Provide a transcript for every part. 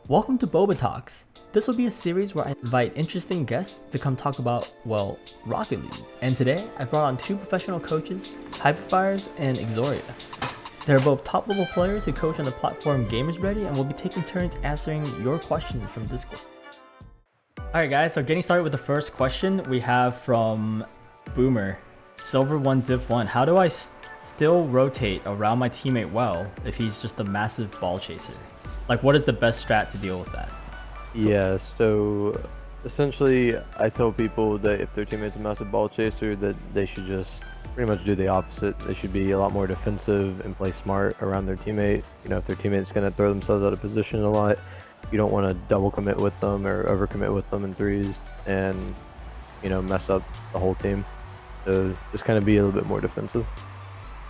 Welcome to Boba Talks. This will be a series where I invite interesting guests to come talk about, well, Rocket League. And today, I brought on two professional coaches, Hyperfirez and Xhoria. They're both top-level players who coach on the platform GamersRdy and will be taking turns answering your questions from Discord. Alright guys, so getting started with the first question we have from Boomer. Silver 1 Div 1. How do I still rotate around my teammate well if he's just a massive ball chaser? Like, what is the best strat to deal with that? So essentially I tell people that if their teammate's a massive ball chaser, that they should just pretty much do the opposite. They should be a lot more defensive and play smart around their teammate. You know, if their teammate's going to throw themselves out of position a lot, you don't want to double commit with them or overcommit with them in threes and, you know, mess up the whole team. So just kind of be a little bit more defensive.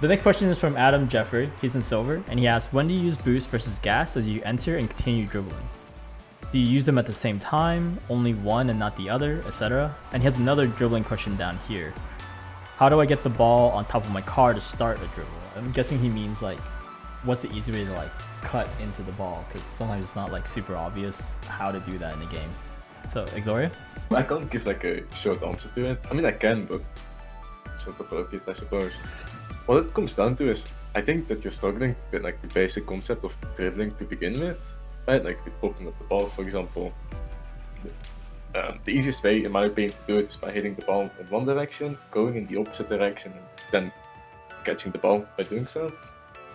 The next question is from Adam Jeffrey. He's in silver, and he asks, when do you use boost versus gas as you enter and continue dribbling? Do you use them at the same time, only one and not the other, etc.? And he has another dribbling question down here. How do I get the ball on top of my car to start a dribble? I'm guessing he means like, what's the easy way to like cut into the ball? Because sometimes it's not like super obvious how to do that in the game. So, Xhoria? I can't give like a short answer to it. I mean, I can, but it's not appropriate, I suppose. What it comes down to is, I think that you're struggling with like the basic concept of dribbling to begin with, right? Like with popping up the ball, for example. The easiest way, in my opinion, to do it is by hitting the ball in one direction, going in the opposite direction, and then catching the ball by doing so.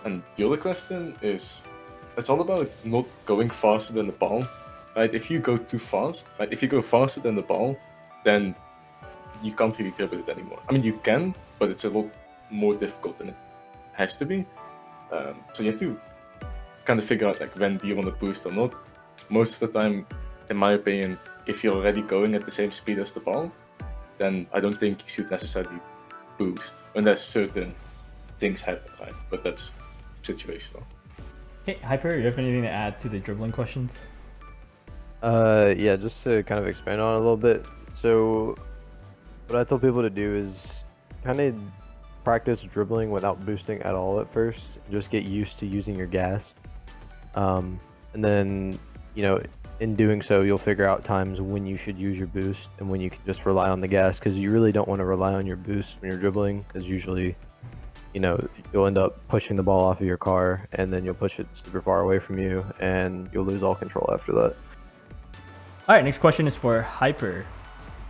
And the other question is, it's all about not going faster than the ball, right? If you go too fast, right? If you go faster than the ball, then you can't really dribble it anymore. I mean, you can, but it's a lot more difficult than it has to be. So you have to kind of figure out like when do you want to boost or not. Most of the time, in my opinion, if you're already going at the same speed as the ball, then I don't think you should necessarily boost unless certain things happen, right? But that's situational. Hey, Hyper, you have anything to add to the dribbling questions? Yeah, just to kind of expand on it a little bit. So what I tell people to do is kind of practice dribbling without boosting at all at first. Just get used to using your gas. And then, you know, in doing so, you'll figure out times when you should use your boost and when you can just rely on the gas, because you really don't want to rely on your boost when you're dribbling, because usually, you know, you'll end up pushing the ball off of your car and then you'll push it super far away from you and you'll lose all control after that. All right, next question is for Hyper.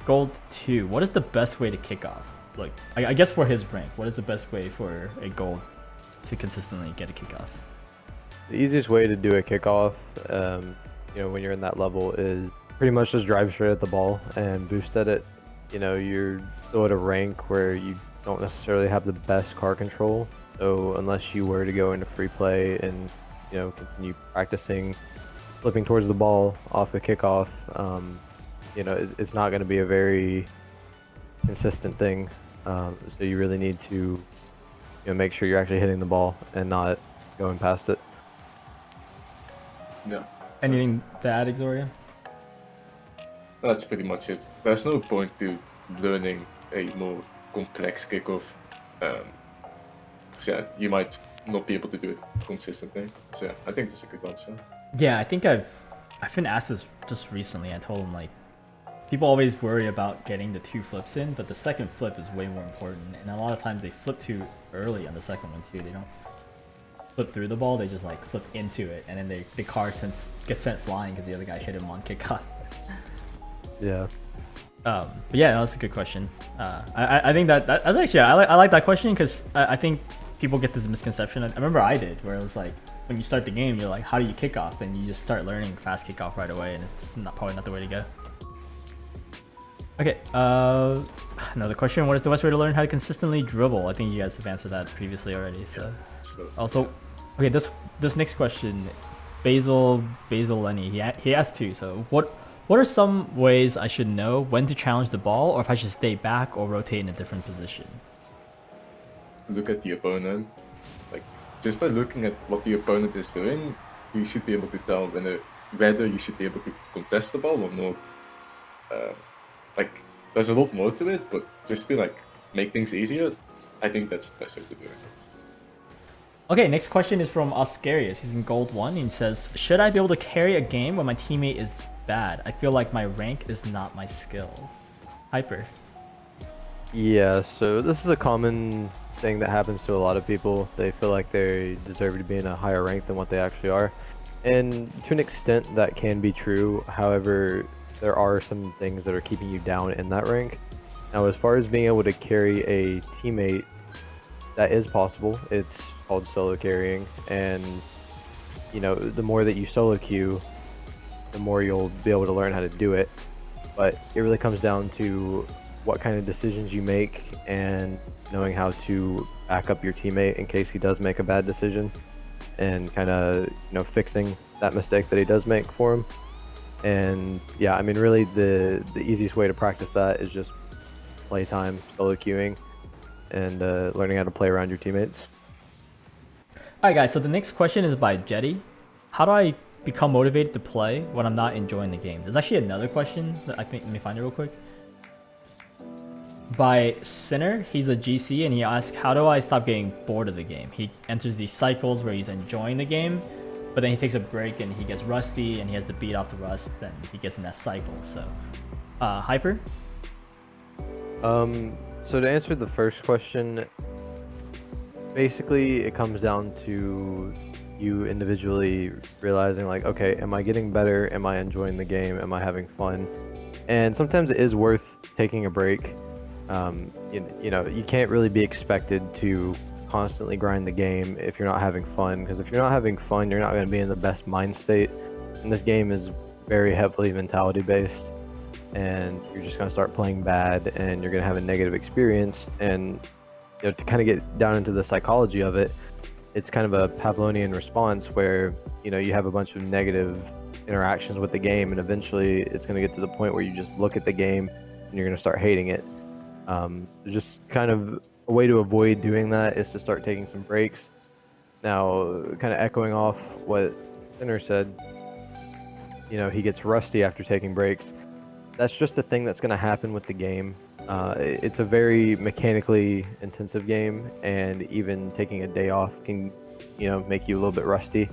Gold 2. What is the best way to kick off? Like, I guess for his rank, what is the best way for a gold to consistently get a kickoff? The easiest way to do a kickoff, you know, when you're in that level is pretty much just drive straight at the ball and boost at it. You know, you're still at a rank where you don't necessarily have the best car control. So unless you were to go into free play and, you know, continue practicing flipping towards the ball off the kickoff, you know, it's not going to be a very consistent thing. So you really need to, you know, make sure you're actually hitting the ball and not going past it. Yeah. Anything to add, Xhoria? That's pretty much it. There's no point to learning a more complex kickoff. So yeah, you might not be able to do it consistently. So yeah, I think that's a good answer. Yeah, I think I've been asked this just recently. I told him like, people always worry about getting the 2 flips in, but the second flip is way more important. And a lot of times they flip too early on the second one too. They don't flip through the ball, they just like flip into it, and then the car gets sent flying because the other guy hit him on kickoff. Yeah. But yeah, that's a good question. I think that's actually, I like that question because I think people get this misconception. I remember I did, where it was like, when you start the game, you're like, how do you kick off? And you just start learning fast kickoff right away, and it's probably not the way to go. Okay, another question. What is the best way to learn how to consistently dribble? I think you guys have answered that previously already. So, also, okay, this next question, Basil Lenny, he asked too. So, what are some ways I should know when to challenge the ball, or if I should stay back or rotate in a different position? Look at the opponent. Like, just by looking at what the opponent is doing, you should be able to tell whether you should be able to contest the ball or not. Like, there's a lot more to it, but just to like make things easier, I think that's the best way to do it. Okay, next question is from Oscarius. He's in gold 1 and says, should I be able to carry a game when my teammate is bad? I feel like my rank is not my skill. Hyper. Yeah, so this is a common thing that happens to a lot of people. They feel like they deserve to be in a higher rank than what they actually are. And to an extent that can be true. However, there are some things that are keeping you down in that rank. Now, as far as being able to carry a teammate, that is possible. It's called solo carrying, and you know, the more that you solo queue, the more you'll be able to learn how to do it. But it really comes down to what kind of decisions you make and knowing how to back up your teammate in case he does make a bad decision, and kind of, you know, fixing that mistake that he does make for him. And yeah, I mean, really the easiest way to practice that is just playtime, solo queuing, and learning how to play around your teammates. Alright guys, so the next question is by Jetty. How do I become motivated to play when I'm not enjoying the game? There's actually another question that I think, let me find it real quick. By Sinner, he's a GC, and he asks, how do I stop getting bored of the game? He enters these cycles where he's enjoying the game, but then he takes a break and he gets rusty and he has to beat off the rust, and he gets in that cycle. So, Hyper? So to answer the first question, basically it comes down to you individually realizing like, okay, am I getting better? Am I enjoying the game? Am I having fun? And sometimes it is worth taking a break. You know, you can't really be expected to constantly grind the game if you're not having fun, because if you're not having fun, you're not going to be in the best mind state. And this game is very heavily mentality based, and you're just going to start playing bad and you're going to have a negative experience. And you know, to kind of get down into the psychology of it, it's kind of a Pavlovian response where, you know, you have a bunch of negative interactions with the game, and eventually it's going to get to the point where you just look at the game and you're going to start hating it. Just kind of a way to avoid doing that is to start taking some breaks. Now, kind of echoing off what Sinner said, you know, he gets rusty after taking breaks. That's just a thing that's going to happen with the game. It's a very mechanically intensive game, and even taking a day off can, you know, make you a little bit rusty.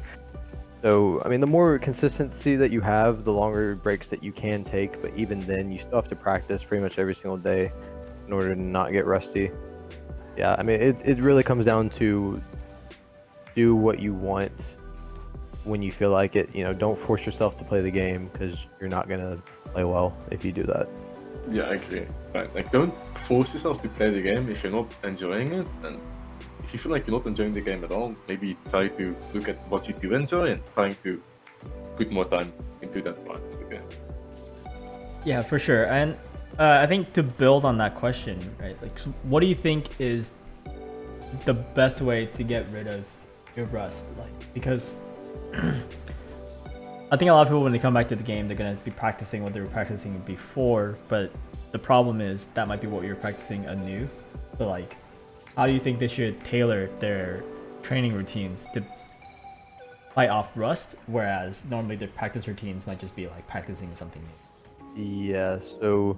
So, I mean, the more consistency that you have, the longer breaks that you can take, but even then, you still have to practice pretty much every single day in order to not get rusty. Yeah, I mean, it really comes down to do what you want when you feel like it. You know, don't force yourself to play the game, because you're not going to play well if you do that. Yeah, I agree. Right, like, don't force yourself to play the game if you're not enjoying it, and if you feel like you're not enjoying the game at all, maybe try to look at what you do enjoy and trying to put more time into that part of the game. Yeah, for sure. And I think to build on that question, right? Like, so what do you think is the best way to get rid of your rust? Like, because I think a lot of people, when they come back to the game, they're gonna be practicing what they were practicing before, but the problem is that might be what you're practicing anew. So like, how do you think they should tailor their training routines to fight off rust, whereas normally their practice routines might just be like practicing something new? Yeah, so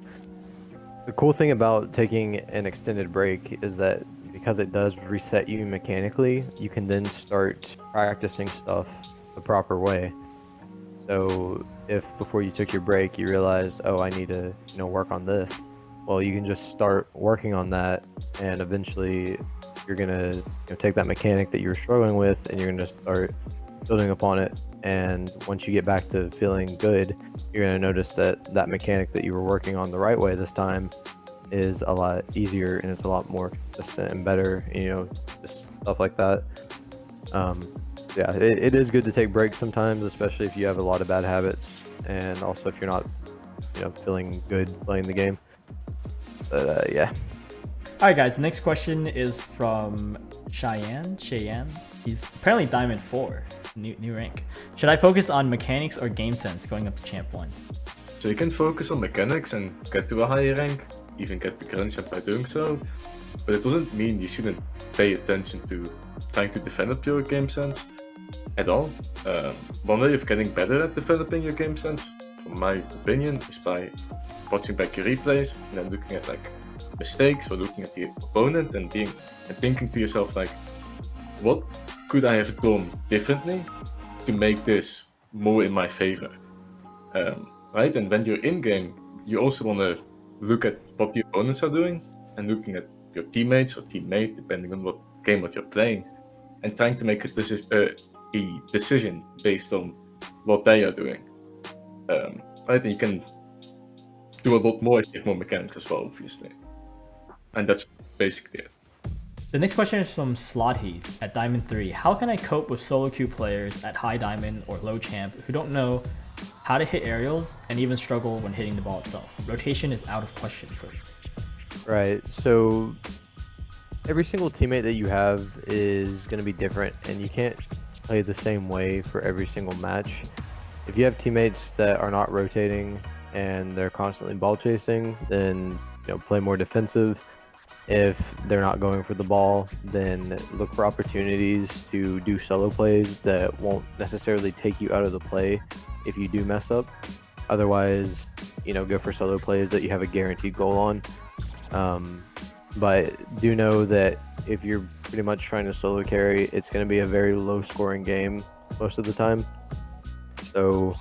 the cool thing about taking an extended break is that because it does reset you mechanically, you can then start practicing stuff the proper way. So if before you took your break you realized, oh, I need to, you know, work on this, well, you can just start working on that, and eventually you're gonna, you know, take that mechanic that you were struggling with and you're gonna start building upon it. And once you get back to feeling good, you're gonna notice that that mechanic that you were working on the right way this time is a lot easier, and it's a lot more consistent and better, you know, just stuff like that. Yeah, it is good to take breaks sometimes, especially if you have a lot of bad habits, and also if you're not, you know, feeling good playing the game. But yeah. Alright guys, the next question is from Cheyenne. He's apparently Diamond 4, new rank. Should I focus on mechanics or game sense going up to Champ 1? So you can focus on mechanics and get to a higher rank, even get to Grand Champ by doing so, but it doesn't mean you shouldn't pay attention to trying to develop your game sense at all. One way of getting better at developing your game sense, from my opinion, is by watching back your replays and then looking at like mistakes or looking at the opponent and thinking to yourself like, what could I have done differently to make this more in my favor? Right? And when you're in game, you also want to look at what the opponents are doing and looking at your teammates or teammate, depending on what game what you're playing, and trying to make a decision based on what they are doing. Right? And you can do a lot more if you have more mechanics as well, obviously. And that's basically it. The next question is from Slotheath at Diamond 3. How can I cope with solo queue players at high diamond or low champ who don't know how to hit aerials and even struggle when hitting the ball itself? Rotation is out of question for me. Right, so every single teammate that you have is going to be different, and you can't play the same way for every single match. If you have teammates that are not rotating and they're constantly ball chasing, then play more defensive. If they're not going for the ball, then look for opportunities to do solo plays that won't necessarily take you out of the play if you do mess up. Otherwise, go for solo plays that you have a guaranteed goal on. But do know that if you're pretty much trying to solo carry, it's going to be a very low scoring game most of the time. So,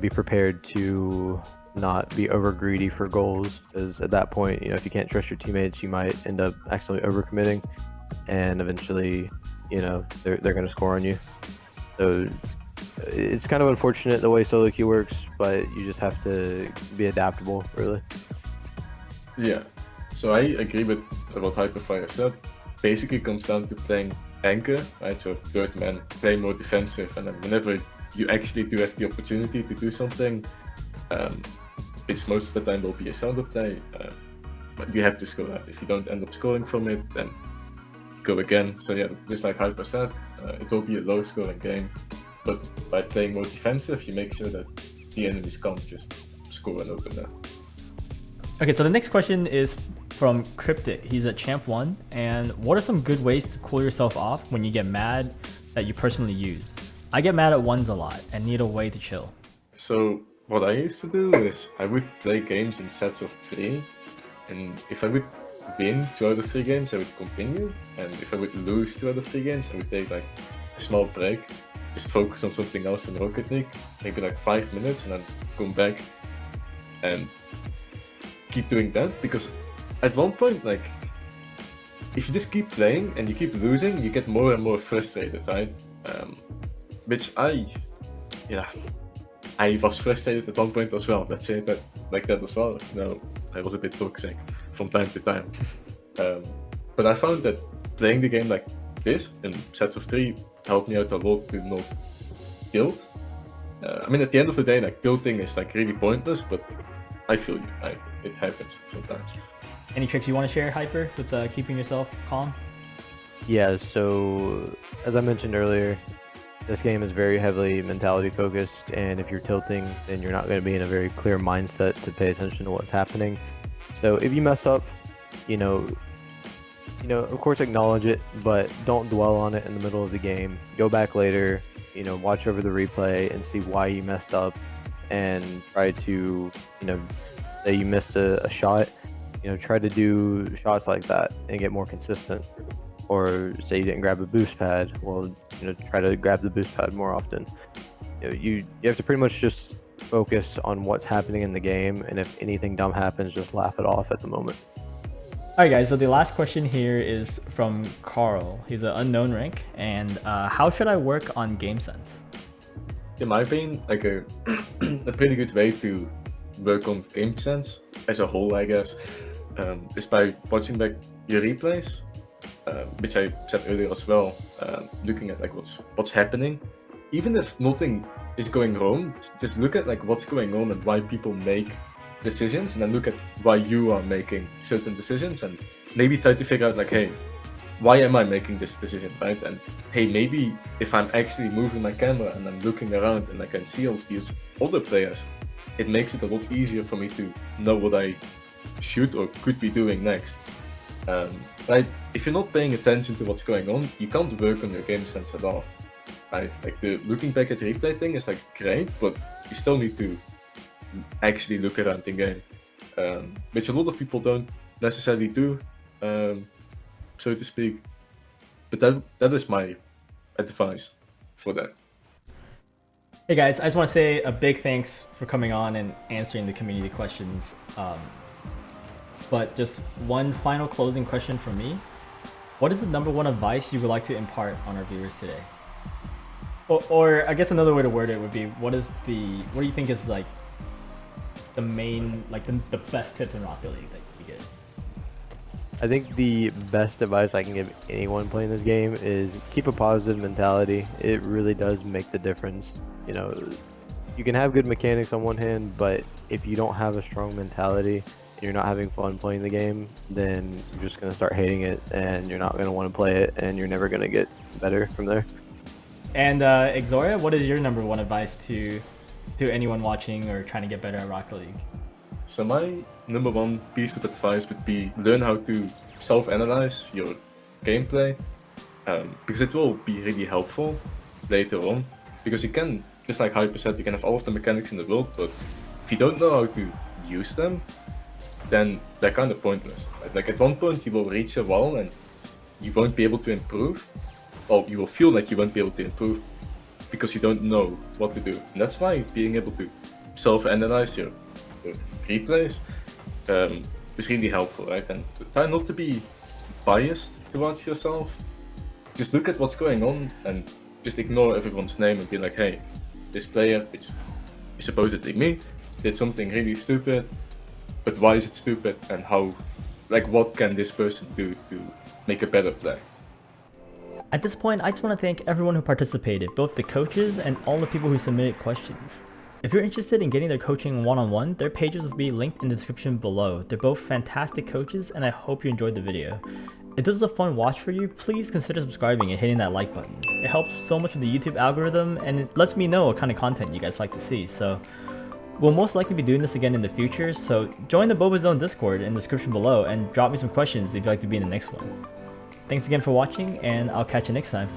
be prepared to not be over greedy for goals, because at that point, if you can't trust your teammates, you might end up accidentally overcommitting, and eventually, they're going to score on you. So it's kind of unfortunate the way solo queue works, but you just have to be adaptable, really. Yeah, so I agree with what Hyperfirez said. Basically, it comes down to playing anchor, right? So third man, play more defensive, and then whenever you actually do have the opportunity to do something, which most of the time will be a solo play, but you have to score that. If you don't end up scoring from it, then go again. So yeah, just like Hyper said, it will be a low scoring game, but by playing more defensive, you make sure that the enemies can't just score an open net. Okay, so the next question is from Cryptic. He's at Champ 1, and what are some good ways to cool yourself off when you get mad that you personally use? I get mad at ones a lot and need a way to chill. So what I used to do is I would play games in sets of 3, and if I would win 2 out of 3 games, I would continue, and if I would lose 2 out of 3 games, I would take like a small break, just focus on something else in Rocket League, maybe like 5 minutes, and then come back and keep doing that. Because at one point, like, if you just keep playing and you keep losing, you get more and more frustrated, right? Which I was frustrated at one point as well. Let's say that like that as well. I was a bit toxic from time to time. But I found that playing the game like this in sets of 3 helped me out a lot to not tilt. I mean, at the end of the day, like, tilting is like really pointless, but I feel you. It happens sometimes. Any tricks you want to share, Hyper, with keeping yourself calm? Yeah, so as I mentioned earlier, this game is very heavily mentality focused, and if you're tilting, then you're not going to be in a very clear mindset to pay attention to what's happening. So if you mess up, of course acknowledge it, but don't dwell on it in the middle of the game. Go back later, watch over the replay and see why you messed up, and try to, say you missed a shot, try to do shots like that and get more consistent. Or say you didn't grab a boost pad, well, try to grab the boost pad more often. You have to pretty much just focus on what's happening in the game, and if anything dumb happens, just laugh it off at the moment. Alright guys, so the last question here is from Carl. He's an unknown rank, and how should I work on game sense? In my opinion, like a pretty good way to work on game sense as a whole, I guess, is by watching back your replays. Which I said earlier as well, looking at like what's happening. Even if nothing is going wrong, just look at like what's going on and why people make decisions, and then look at why you are making certain decisions, and maybe try to figure out like, hey, why am I making this decision, right? And hey, maybe if I'm actually moving my camera and I'm looking around and I can see all of these other players, it makes it a lot easier for me to know what I should or could be doing next. Right? If you're not paying attention to what's going on, you can't work on your game sense at all. Right? Like, the looking back at replay thing is like great, but you still need to actually look around the game, which a lot of people don't necessarily do, so to speak. But that is my advice for that. Hey guys, I just want to say a big thanks for coming on and answering the community questions. But just one final closing question from me. What is the #1 advice you would like to impart on our viewers today? Or I guess another way to word it would be, what do you think is like the main, like the best tip in Rocket League that you get? I think the best advice I can give anyone playing this game is keep a positive mentality. It really does make the difference. You know, you can have good mechanics on one hand, but if you don't have a strong mentality and you're not having fun playing the game, then you're just going to start hating it and you're not going to want to play it and you're never going to get better from there. And Xhoria, what is your #1 advice to anyone watching or trying to get better at Rocket League? So my #1 piece of advice would be learn how to self-analyze your gameplay, because it will be really helpful later on. Because you can, just like Hyper said, you can have all of the mechanics in the world, but if you don't know how to use them, then they're kind of pointless. Like at one point you will reach a wall and you won't be able to improve, or you will feel like you won't be able to improve because you don't know what to do. And that's why being able to self-analyze your replays is really helpful, right? And try not to be biased towards yourself. Just look at what's going on and just ignore everyone's name and be like, hey, this player, it's supposedly me, did something really stupid, but why is it stupid, and how, like, what can this person do to make a better play? At this point, I just want to thank everyone who participated, both the coaches and all the people who submitted questions. If you're interested in getting their coaching one-on-one, their pages will be linked in the description below. They're both fantastic coaches, and I hope you enjoyed the video. If this was a fun watch for you, please consider subscribing and hitting that like button. It helps so much with the YouTube algorithm, and it lets me know what kind of content you guys like to see. So we'll most likely be doing this again in the future, so join the Boba Zone Discord in the description below and drop me some questions if you'd like to be in the next one. Thanks again for watching, and I'll catch you next time.